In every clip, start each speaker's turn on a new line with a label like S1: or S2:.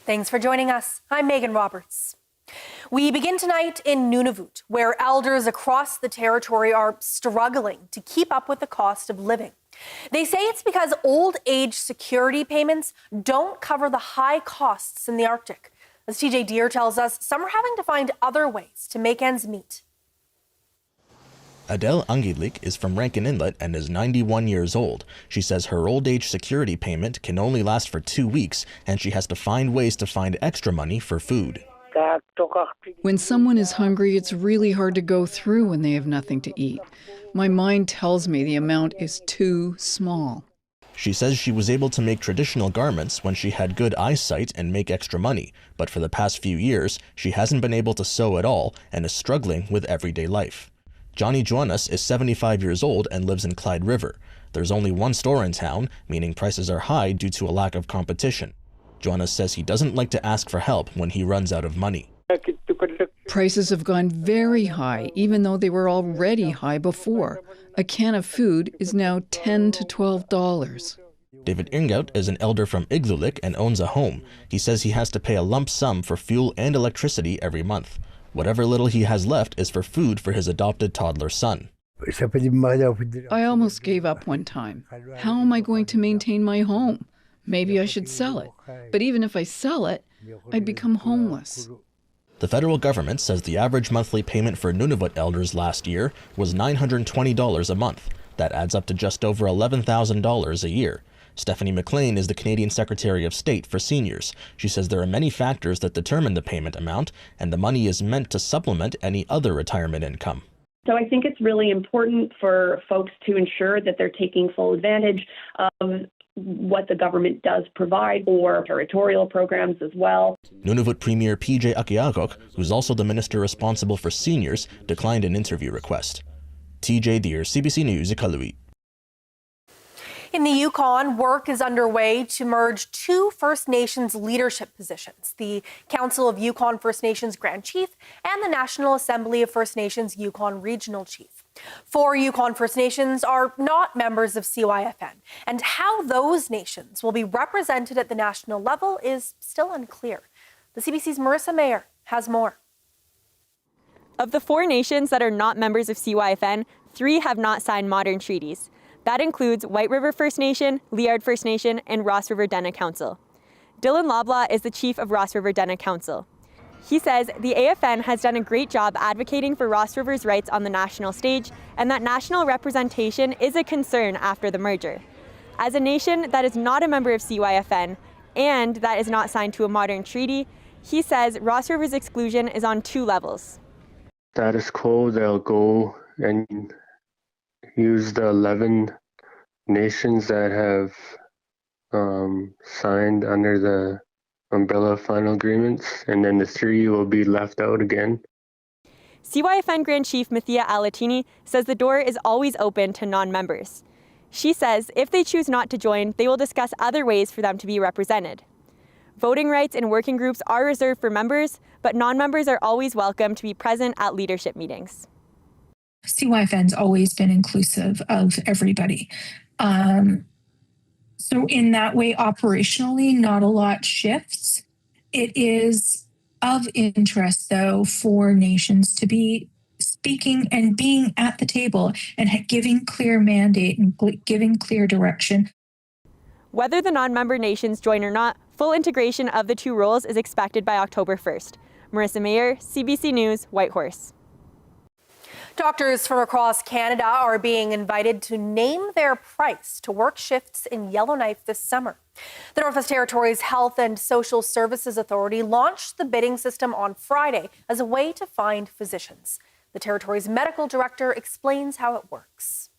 S1: Thanks for joining us. I'm Megan Roberts. We begin tonight in Nunivot, where elders across the territory are struggling to keep up with the cost of living. They say it's because old age security payments don't cover the high costs in the Arctic. As TJ Deere tells us, some are having to find other ways to make ends meet.
S2: Adele Angidlik is from Rankin Inlet and is 91 years old. She says her old age security payment can only last for 2 weeks, and she has to find ways to find extra money for food.
S3: When someone is hungry, it's really hard to go through when they have nothing to eat. My mind tells me the amount is too small.
S2: She says she was able to make traditional garments when she had good eyesight and make extra money, but for the past few years, she hasn't been able to sew at all and is struggling with everyday life. Johnny Joannas is 75 years old and lives in Clyde River. There's only one store in town, meaning prices are high due to a lack of competition. Joannas says he doesn't like to ask for help when he runs out of money.
S3: Prices have gone very high, even though they were already high before. A can of food is now $10 to $12.
S2: David Ingout is an elder from Igloolik and owns a home. He says he has to pay a lump sum for fuel and electricity every month. Whatever little he has left is for food for his adopted toddler son.
S3: I almost gave up one time. How am I going to maintain my home? Maybe I should sell it. But even if I sell it, I'd become homeless.
S2: The federal government says the average monthly payment for Nunivut elders last year was $920 a month. That adds up to just over $11,000 a year. Stephanie McLean is the Canadian Secretary of State for Seniors. She says there are many factors that determine the payment amount, and the money is meant to supplement any other retirement income.
S4: So I think it's really important for folks to ensure that they're taking full advantage of what the government does provide, or territorial programs as well.
S2: Nunivut Premier PJ Akiagok, who's also the minister responsible for seniors, declined an interview request. TJ Deere, CBC News, Iqaluit.
S1: In the Yukon, work is underway to merge two First Nations leadership positions, the Council of Yukon First Nations Grand Chief and the National Assembly of First Nations Yukon Regional Chief. 4 Yukon First Nations are not members of CYFN, and how those nations will be represented at the national level is still unclear. The CBC's Marissa Mayer has more.
S5: Of the 4 nations that are not members of CYFN, 3 have not signed modern treaties. That includes White River First Nation, Liard First Nation, and Ross River Denna Council. Dylan Loblaw is the chief of Ross River Denna Council. He says the AFN has done a great job advocating for Ross River's rights on the national stage, and that national representation is a concern after the merger. As a nation that is not a member of CYFN and that is not signed to a modern treaty, he says Ross River's exclusion is on 2 levels.
S6: Status quo, they'll go and use the 11 nations that have signed under the umbrella final agreements, and then the 3 will be left out again.
S5: CYFN Grand Chief Mathia Alatini says the door is always open to non-members. She says if they choose not to join, they will discuss other ways for them to be represented. Voting rights in working groups are reserved for members, but non-members are always welcome to be present at leadership meetings.
S7: CYFN's always been inclusive of everybody. So in that way, operationally, not a lot shifts. It is of interest, though, for nations to be speaking and being at the table and giving clear mandate and giving clear direction.
S5: Whether the non-member nations join or not, full integration of the 2 roles is expected by October 1st. Marissa Mayer, CBC News, Whitehorse.
S1: Doctors from across Canada are being invited to name their price to work shifts in Yellowknife this summer. The Northwest Territories Health and Social Services Authority launched the bidding system on Friday as a way to find physicians. The Territory's medical director explains how it works.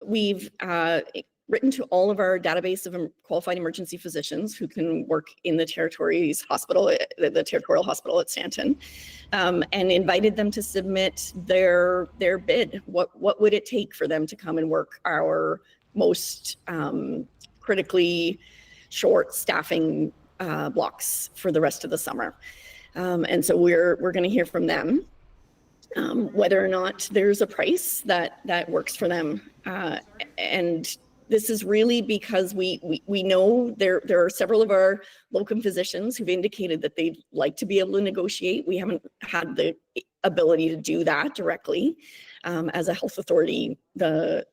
S8: We've written to all of our database of qualified emergency physicians who can work in the Territory's hospital, the Territorial Hospital at Stanton, and invited them to submit their bid. What would it take for them to come and work our most critically short staffing blocks for the rest of the summer? And so we're going to hear from them whether or not there's a price that works for them. And This is really because we know there are several of our locum physicians who've indicated that they'd like to be able to negotiate. We haven't had the ability to do that directly. As a health authority, the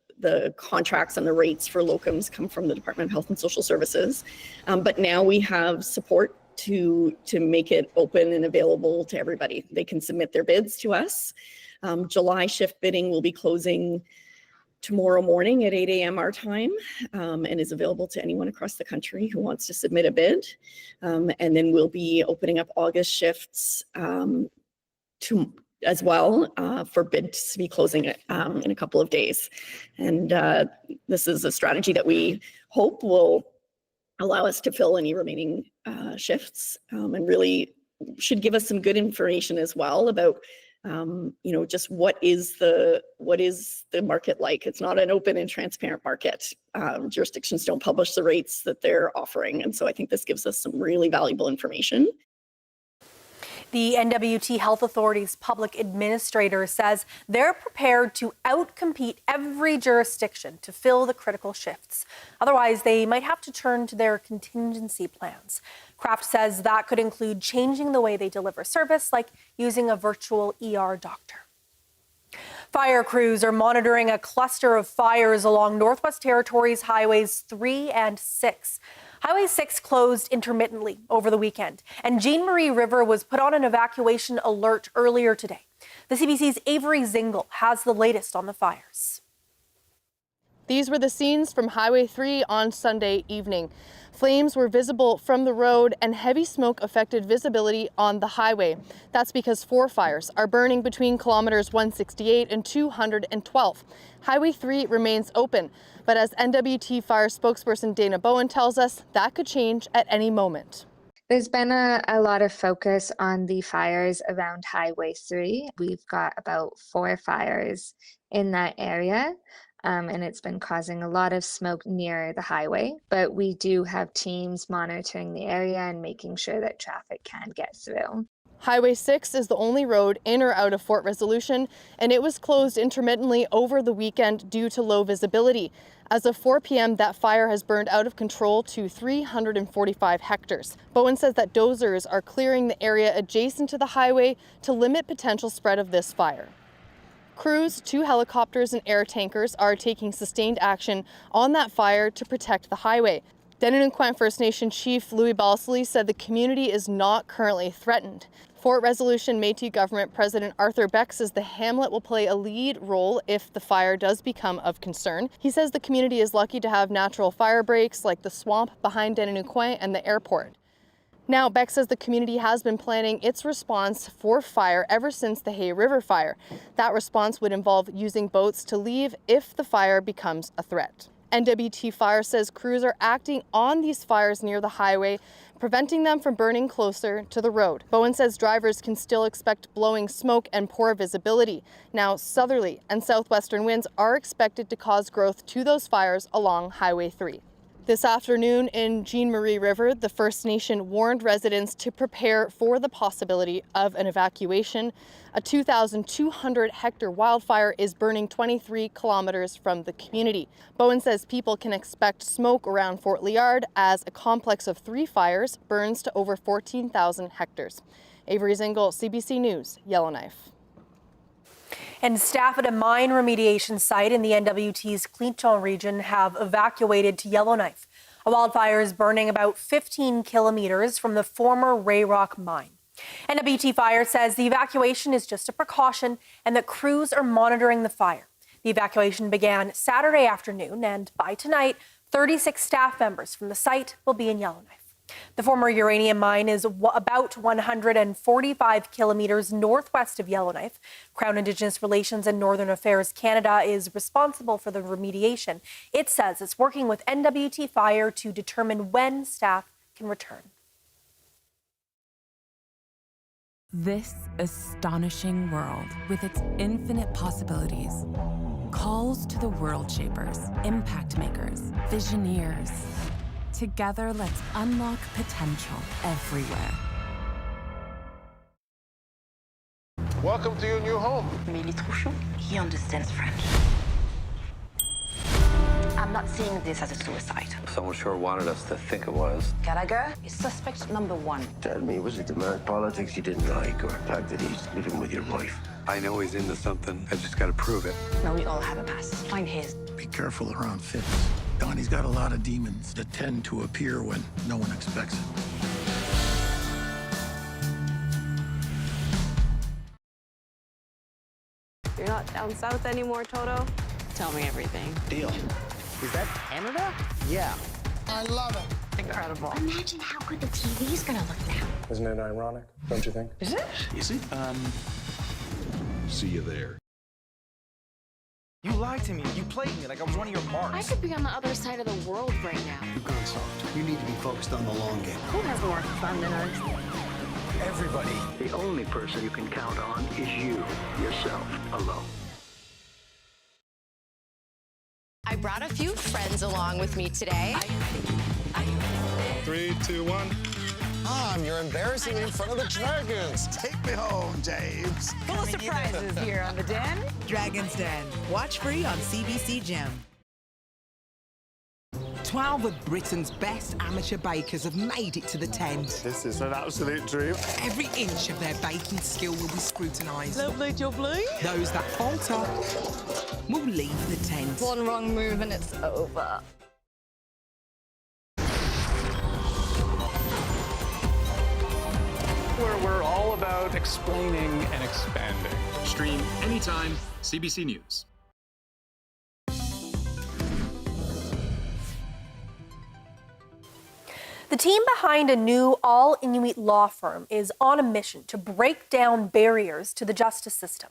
S8: contracts and the rates for locums come from the Department of Health and Social Services. But now we have support to make it open and available to everybody. They can submit their bids to us. July shift bidding will be closing tomorrow morning at 8 a.m. our time, and is available to anyone across the country who wants to submit a bid. And then we'll be opening up August shifts as well for bids to be closing in a couple of days. And this is a strategy that we hope will allow us to fill any remaining shifts, and really should give us some good information as well about just what is the market like. It's not an open and transparent market. Jurisdictions don't publish the rates that they're offering. And so I think this gives us some really valuable information.
S1: The NWT Health Authority's public administrator says they're prepared to outcompete every jurisdiction to fill the critical shifts. Otherwise, they might have to turn to their contingency plans. Kraft says that could include changing the way they deliver service, like using a virtual ER doctor. Fire crews are monitoring a cluster of fires along Northwest Territories Highways 3 and 6. Highway 6 closed intermittently over the weekend, and Jean Marie River was put on an evacuation alert earlier today. The CBC's Avery Zingle has the latest on the fires.
S9: These were the scenes from Highway 3 on Sunday evening. Flames were visible from the road and heavy smoke affected visibility on the highway. That's because 4 fires are burning between kilometers 168 and 212. Highway 3 remains open, but as NWT Fire spokesperson Dana Bowen tells us, that could change at any moment.
S10: There's been a lot of focus on the fires around Highway 3. We've got about 4 fires in that area. And it's been causing a lot of smoke near the highway. But we do have teams monitoring the area and making sure that traffic can get through.
S9: Highway 6 is the only road in or out of Fort Resolution, and it was closed intermittently over the weekend due to low visibility. As of 4 p.m., that fire has burned out of control to 345 hectares. Bowen says that dozers are clearing the area adjacent to the highway to limit potential spread of this fire. Crews, 2 helicopters and air tankers are taking sustained action on that fire to protect the highway. Nunivot First Nation Chief Louis Balsley said the community is not currently threatened. Fort Resolution Métis Government President Arthur Beck says the hamlet will play a lead role if the fire does become of concern. He says the community is lucky to have natural fire breaks like the swamp behind Nunivot and the airport. Now, Beck says the community has been planning its response for fire ever since the Hay River fire. That response would involve using boats to leave if the fire becomes a threat. NWT Fire says crews are acting on these fires near the highway, preventing them from burning closer to the road. Bowen says drivers can still expect blowing smoke and poor visibility. Now, southerly and southwestern winds are expected to cause growth to those fires along Highway 3. This afternoon in Jean Marie River, the First Nation warned residents to prepare for the possibility of an evacuation. A 2,200-hectare wildfire is burning 23 kilometers from the community. Bowen says people can expect smoke around Fort Liard as a complex of 3 fires burns to over 14,000 hectares. Avery Zingle, CBC News, Yellowknife.
S1: And staff at a mine remediation site in the NWT's Clinton region have evacuated to Yellowknife. A wildfire is burning about 15 kilometers from the former Ray Rock mine. NWT Fire says the evacuation is just a precaution and that crews are monitoring the fire. The evacuation began Saturday afternoon, and by tonight, 36 staff members from the site will be in Yellowknife. The former uranium mine is about 145 kilometers northwest of Yellowknife. Crown Indigenous Relations and Northern Affairs Canada is responsible for the remediation. It says it's working with NWT Fire to determine when staff can return.
S11: This astonishing world, with its infinite possibilities, calls to the world shapers, impact makers, visioneers. Together, let's unlock potential everywhere.
S12: Welcome to your new home.
S13: Mais il est trop chaud. He understands French. I'm not seeing this as a suicide.
S14: Someone sure wanted us to think it was.
S13: Gallagher is suspect number 1.
S15: Tell me, was it the man's politics you didn't like, or the fact that he's living with your wife?
S14: I know he's into something. I just gotta prove it.
S13: No, we all have a past. Find his.
S16: Be careful around Fitz. Donnie's got a lot of demons that tend to appear when no one expects it.
S17: You're not down south anymore, Toto? Tell me everything.
S16: Deal.
S18: Is that Canada? Yeah.
S16: I love it.
S17: Incredible.
S13: Imagine how good the TV's gonna look now.
S19: Isn't it ironic, don't you think?
S17: Is it?
S16: Is it?
S19: See you there.
S18: You lied to me. You played me like I was one of your marks.
S17: I could be on the other side of the world right now.
S16: You've gone soft. You need to be focused on the long game.
S17: Who has more fun than us?
S16: Everybody.
S15: The only person you can count on is you, yourself, alone.
S20: I brought a few friends along with me today.
S12: 3, 2, 1.
S18: Mom, you're embarrassing me in front of the dragons.
S16: Take me home, James.
S20: Full of surprises here on The Den.
S21: Dragon's Den. Watch free on CBC Gem. 12 of Britain's best amateur bakers have made it to the tent.
S12: This is an absolute dream.
S21: Every inch of their baking skill will be scrutinised.
S20: Lovely jubbly.
S21: Those that falter will leave the tent.
S20: One wrong move and it's over.
S22: Where we're all about explaining and expanding.
S23: Stream anytime, CBC News.
S1: The team behind a new all-Inuit law firm is on a mission to break down barriers to the justice system.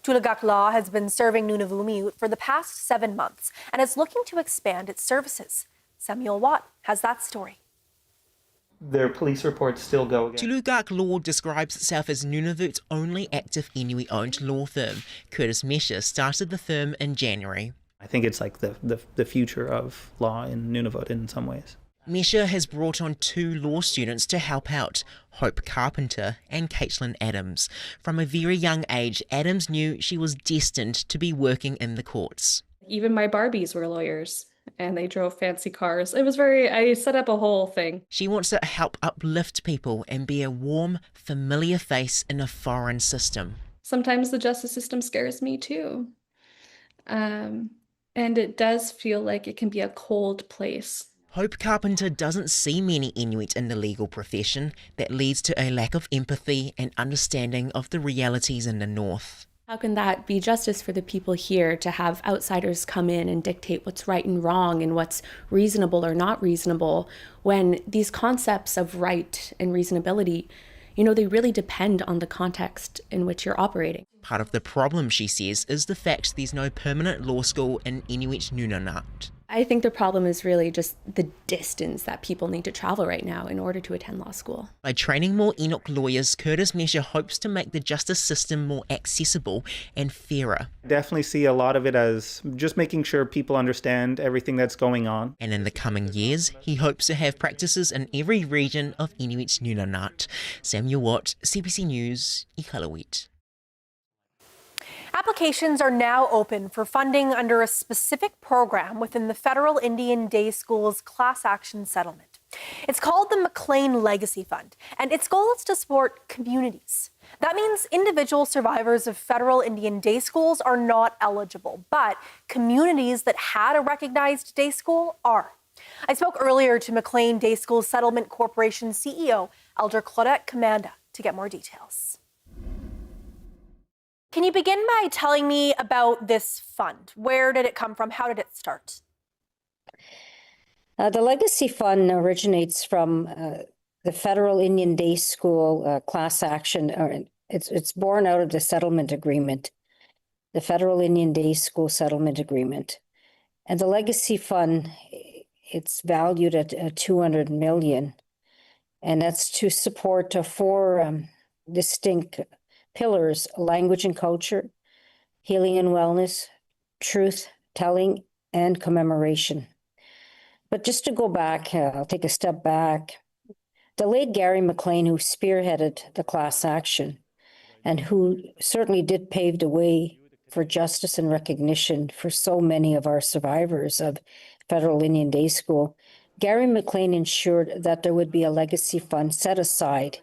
S1: Tulagak Law has been serving Nunivut for the past 7 months and is looking to expand its services. Samuel Watt has that story.
S24: Their police reports still go again.
S25: Tulagak Law describes itself as Nunivut's only active Inuit-owned law firm. Curtis Mesha started the firm in January.
S24: I think it's like the future of law in Nunivut in some ways.
S25: Mesha has brought on 2 law students to help out, Hope Carpenter and Caitlin Adams. From a very young age, Adams knew she was destined to be working in the courts.
S26: Even my Barbies were lawyers, and they drove fancy cars. I set up a whole thing.
S25: She wants to help uplift people and be a warm, familiar face in a foreign system.
S26: Sometimes the justice system scares me too. And it does feel like it can be a cold place.
S25: Hope Carpenter doesn't see many Inuit in the legal profession. That leads to a lack of empathy and understanding of the realities in the North.
S27: How can that be justice for the people here to have outsiders come in and dictate what's right and wrong and what's reasonable or not reasonable when these concepts of right and reasonability, they really depend on the context in which you're operating.
S25: Part of the problem, she says, is the fact there's no permanent law school in Inuit Nunivut.
S27: I think the problem is really just the distance that people need to travel right now in order to attend law school.
S25: By training more Inuk lawyers, Curtis Mesha hopes to make the justice system more accessible and fairer.
S24: Definitely see a lot of it as just making sure people understand everything that's going on.
S25: And in the coming years, he hopes to have practices in every region of Inuit Nunivut. Samuel Watt, CBC News, Iqaluit.
S1: Applications are now open for funding under a specific program within the Federal Indian Day School's class action settlement. It's called the McLean Legacy Fund, and its goal is to support communities. That means individual survivors of Federal Indian Day Schools are not eligible, but communities that had a recognized day school are. I spoke earlier to McLean Day School Settlement Corporation CEO Elder Claudette Commanda to get more details. Can you begin by telling me about this fund? Where did it come from? How did it start?
S28: The Legacy Fund originates from the Federal Indian Day School class action. It's born out of the settlement agreement, the Federal Indian Day School settlement agreement. And the Legacy Fund, it's valued at $200 million. And that's to support 4 distinct pillars: language and culture, healing and wellness, truth telling, and commemoration. But just to go back, I'll take a step back. The late Gary McLean, who spearheaded the class action and who certainly did pave the way for justice and recognition for so many of our survivors of Federal Indian Day School, Gary McLean ensured that there would be a legacy fund set aside.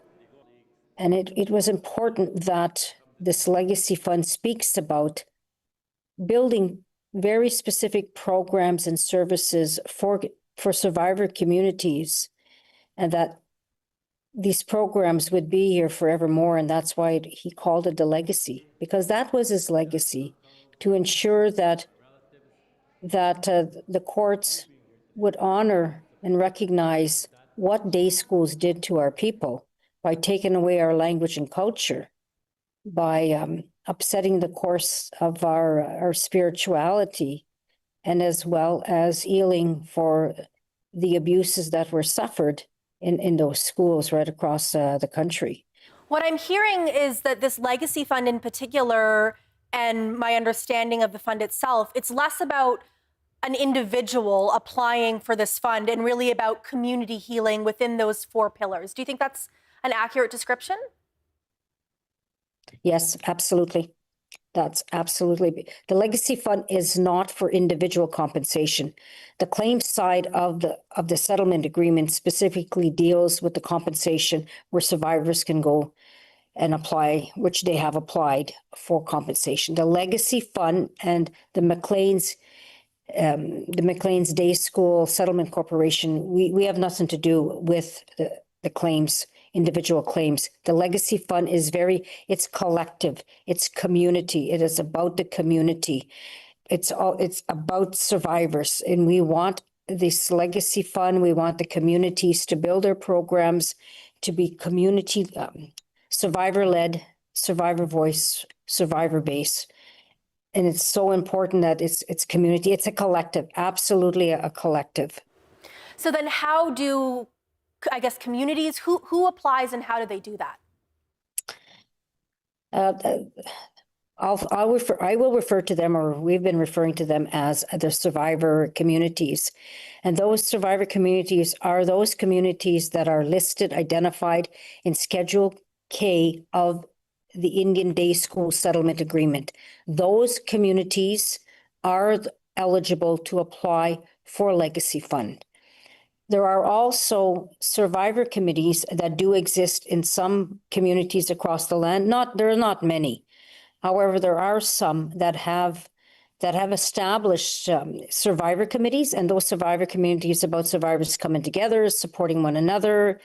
S28: And it was important that this legacy fund speaks about building very specific programs and services for survivor communities, and that these programs would be here forevermore. And that's why he called it the legacy, because that was his legacy, to ensure that the courts would honor and recognize what day schools did to our people by taking away our language and culture, by upsetting the course of our spirituality, and as well as healing for the abuses that were suffered in those schools right across the country.
S1: What I'm hearing is that this legacy fund in particular, and my understanding of the fund itself, it's less about an individual applying for this fund and really about community healing within those 4 pillars. Do you think that's an accurate description?
S28: Yes, absolutely. That's absolutely. The legacy fund is not for individual compensation. The claims side of the settlement agreement specifically deals with the compensation where survivors can go and apply, which they have applied for compensation. The legacy fund and the McLean's Day School Settlement Corporation, we have nothing to do with the claims, individual claims. The legacy fund is it's collective, it's community, it is about the community. It's about survivors, and we want this legacy fund, we want the communities to build their programs to be community, survivor-led, survivor voice, survivor base. And it's so important that it's community, it's a collective, absolutely a collective.
S1: So then how do, I guess, communities, who applies and how do they do that?
S28: I will refer to them, or we've been referring to them as the survivor communities. And those survivor communities are those communities that are listed, identified in Schedule K of the Indian Day School Settlement Agreement. Those communities are eligible to apply for Legacy Fund. There are also survivor committees that do exist in some communities across the land. There are not many. However, there are some that have established survivor committees, and those survivor communities about survivors coming together, supporting one another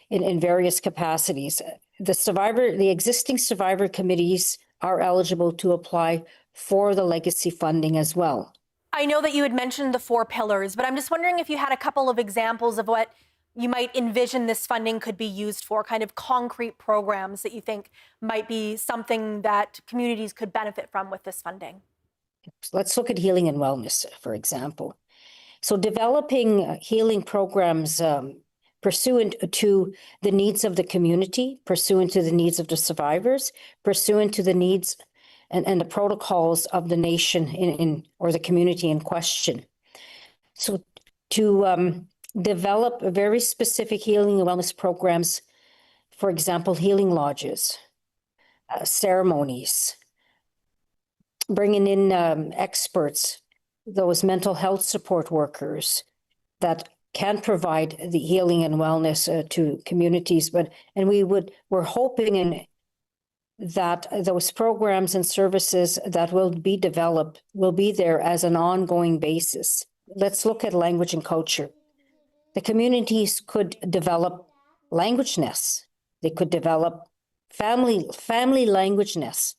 S28: in various capacities. The existing survivor committees are eligible to apply for the legacy funding as well.
S1: I know that you had mentioned the 4 pillars, but I'm just wondering if you had a couple of examples of what you might envision this funding could be used for, kind of concrete programs that you think might be something that communities could benefit from with this funding.
S28: Let's look at healing and wellness, for example. So developing healing programs pursuant to the needs of the community, pursuant to the needs of the survivors, pursuant to the needs and the protocols of the nation or the community in question. So to develop very specific healing and wellness programs, for example, healing lodges, ceremonies, bringing in experts, those mental health support workers that can provide the healing and wellness to communities. We're hoping that those programs and services that will be developed will be there as an ongoing basis. Let's look at language and culture. The communities could develop language nests. They could develop family language nests,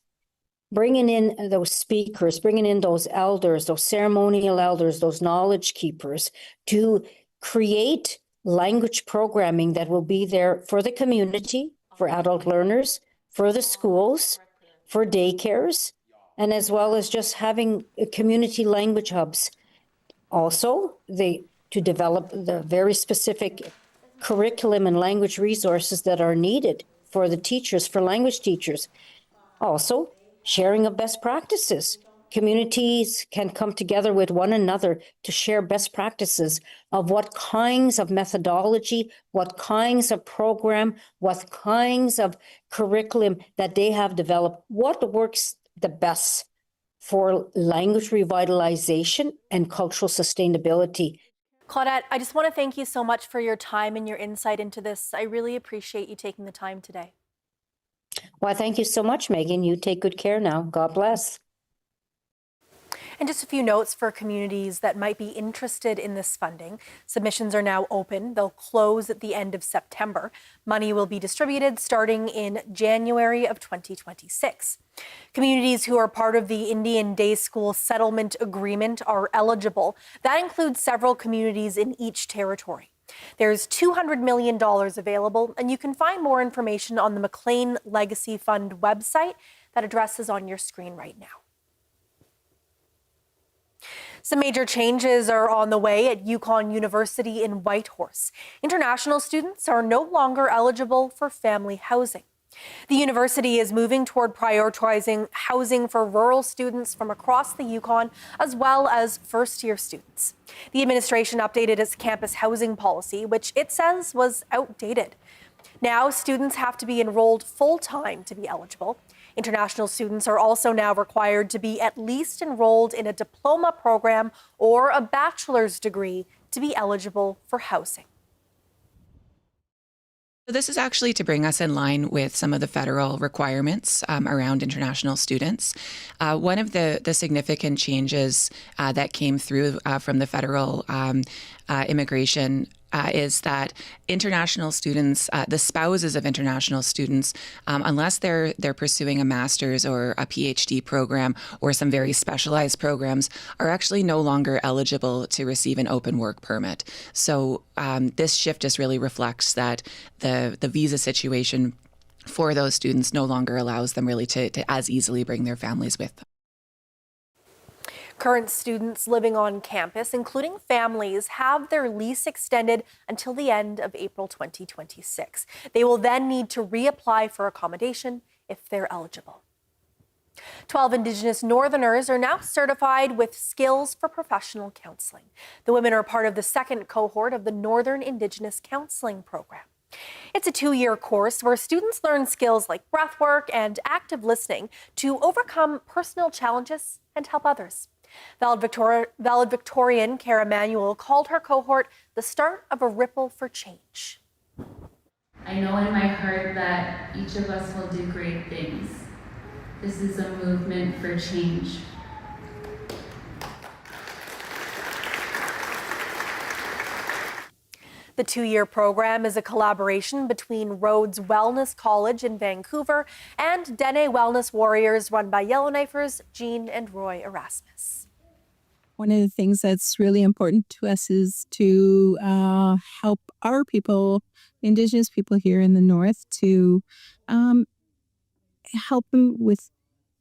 S28: bringing in those speakers, bringing in those elders, those ceremonial elders, those knowledge keepers to create language programming that will be there for the community, for adult learners, for the schools, for daycares, and as well as just having community language hubs. Also, to develop the very specific curriculum and language resources that are needed for the teachers, for language teachers. Also, sharing of best practices. Communities can come together with one another to share best practices of what kinds of methodology, what kinds of program, what kinds of curriculum that they have developed, what works the best for language revitalization and cultural sustainability.
S1: Claudette, I just want to thank you so much for your time and your insight into this. I really appreciate you taking the time today.
S28: Well, thank you so much, Megan. You take good care now. God bless.
S1: And just a few notes for communities that might be interested in this funding. Submissions are now open. They'll close at the end of September. Money will be distributed starting in January of 2026. Communities who are part of the Indian Day School Settlement Agreement are eligible. That includes several communities in each territory. There's $200 million available, and you can find more information on the McLean Legacy Fund website. That address is on your screen right now. Some major changes are on the way at Yukon University in Whitehorse. International students are no longer eligible for family housing. The university is moving toward prioritizing housing for rural students from across the Yukon, as well as first-year students. The administration updated its campus housing policy, which it says was outdated. Now, students have to be enrolled full-time to be eligible. International students are also now required to be at least enrolled in a diploma program or a bachelor's degree to be eligible for housing.
S2: So this is actually to bring us in line with some of the federal requirements around international students. One of the significant changes that came through from the federal immigration is that international students, the spouses of international students, unless they're pursuing a master's or a PhD program or some very specialized programs, are actually no longer eligible to receive an open work permit. So this shift just really reflects that the visa situation for those students no longer allows them really to as easily bring their families with them.
S1: Current students living on campus, including families, have their lease extended until the end of April 2026. They will then need to reapply for accommodation if they're eligible. 12 Indigenous Northerners are now certified with skills for professional counseling. The women are part of the second cohort of the Northern Indigenous Counseling Program. It's a 2-year course where students learn skills like breathwork and active listening to overcome personal challenges and help others. Valedictorian Cara Manuel called her cohort the start of a ripple for change.
S3: I know in my heart that each of us will do great things. This is a movement for change.
S1: The 2-year program is a collaboration between Rhodes Wellness College in Vancouver and Dene Wellness Warriors run by Yellowknifers Jean and Roy Erasmus.
S4: One of the things that's really important to us is to help our people, Indigenous people here in the North, to help them with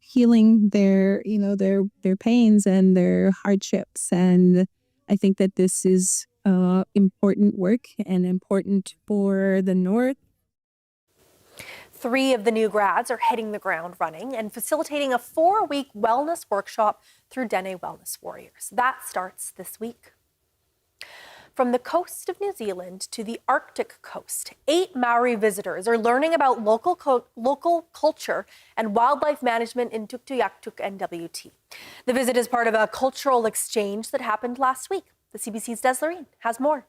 S4: healing their pains and their hardships. And I think that this is important work and important for the North.
S1: 3 of the new grads are hitting the ground running and facilitating a 4-week wellness workshop through Dene Wellness Warriors. That starts this week. From the coast of New Zealand to the Arctic coast, 8 Maori visitors are learning about local culture and wildlife management in Tuktoyaktuk NWT. The visit is part of a cultural exchange that happened last week. The CBC's Des Loreen has more.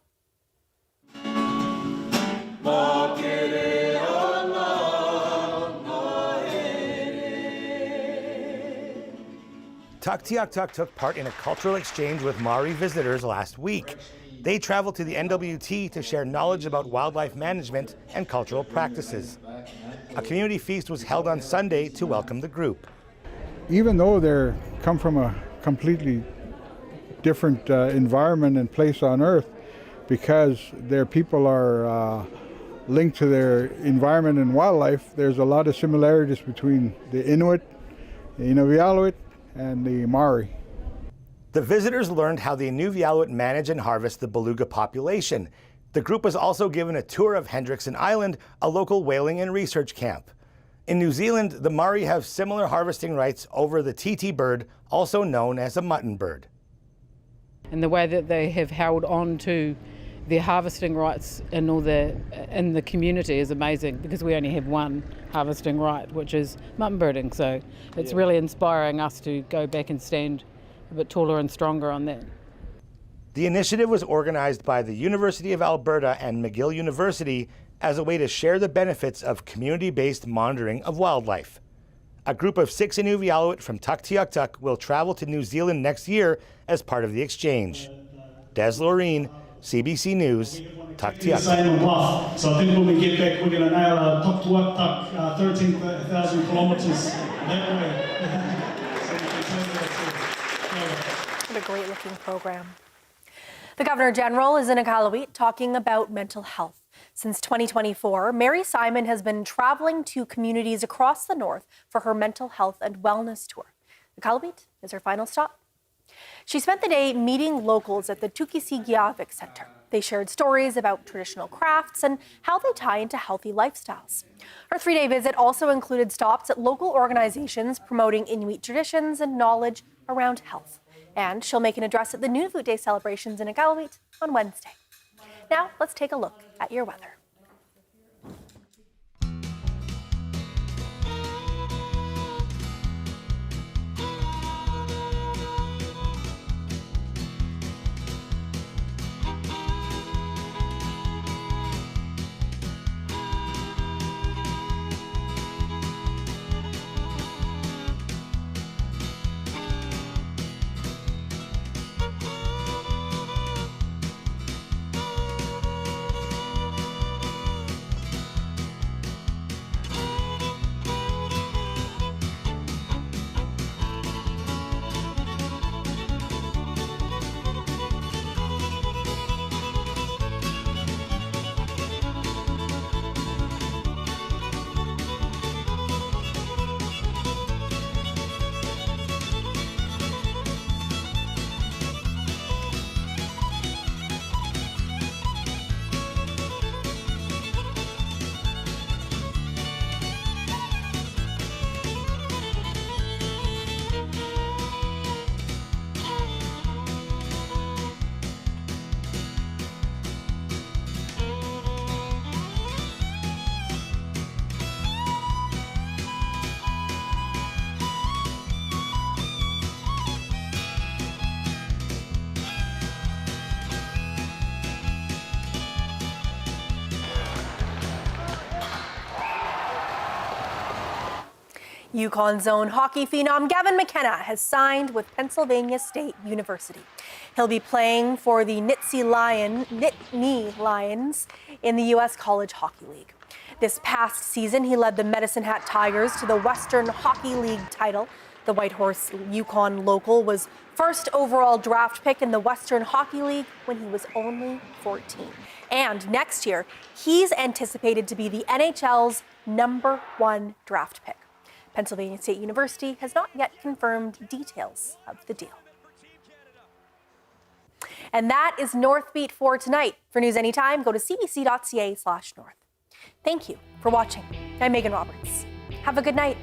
S5: Tuktoyaktuk took part in a cultural exchange with Maori visitors last week. They traveled to the NWT to share knowledge about wildlife management and cultural practices. A community feast was held on Sunday to welcome the group.
S6: Even though they come from a completely different environment and place on Earth, because their people are linked to their environment and wildlife, there's a lot of similarities between the Inuit, the Nunivot, and the Maori.
S5: The visitors learned how the Nunivot manage and harvest the beluga population. The group was also given a tour of Hendrickson Island, a local whaling and research camp. In New Zealand, the Maori have similar harvesting rights over the titi bird, also known as a mutton bird.
S7: And the way that they have held on to their harvesting rights in the community is amazing, because we only have one harvesting right, which is mutton birding. So it's really inspiring us to go back and stand a bit taller and stronger on that.
S5: The initiative was organized by the University of Alberta and McGill University as a way to share the benefits of community-based monitoring of wildlife. A group of 6 Inuvialuit from Tuktoyaktuk will travel to New Zealand next year as part of the exchange. Des Loreen, CBC News, Tuktoyaktuk.
S8: So I think when we get back, we're going to nail Tuktoyaktuk 13,000 kilometres that way.
S1: What a great looking program. The Governor General is in Iqaluit talking about mental health. Since 2024, Mary Simon has been traveling to communities across the north for her mental health and wellness tour. Iqaluit is her final stop. She spent the day meeting locals at the Tukisigiavik Center. They shared stories about traditional crafts and how they tie into healthy lifestyles. Her 3-day visit also included stops at local organizations promoting Inuit traditions and knowledge around health. And she'll make an address at the Nunivot Day celebrations in Iqaluit on Wednesday. Now, let's take a look at your weather. Yukon's own hockey phenom Gavin McKenna has signed with Pennsylvania State University. He'll be playing for the Nittany Lions in the U.S. College Hockey League. This past season, he led the Medicine Hat Tigers to the Western Hockey League title. The Whitehorse Yukon local was first overall draft pick in the Western Hockey League when he was only 14. And next year, he's anticipated to be the NHL's #1 draft pick. Pennsylvania State University has not yet confirmed details of the deal. And that is Northbeat for tonight. For news anytime, go to cbc.ca/north. Thank you for watching. I'm Megan Roberts. Have a good night.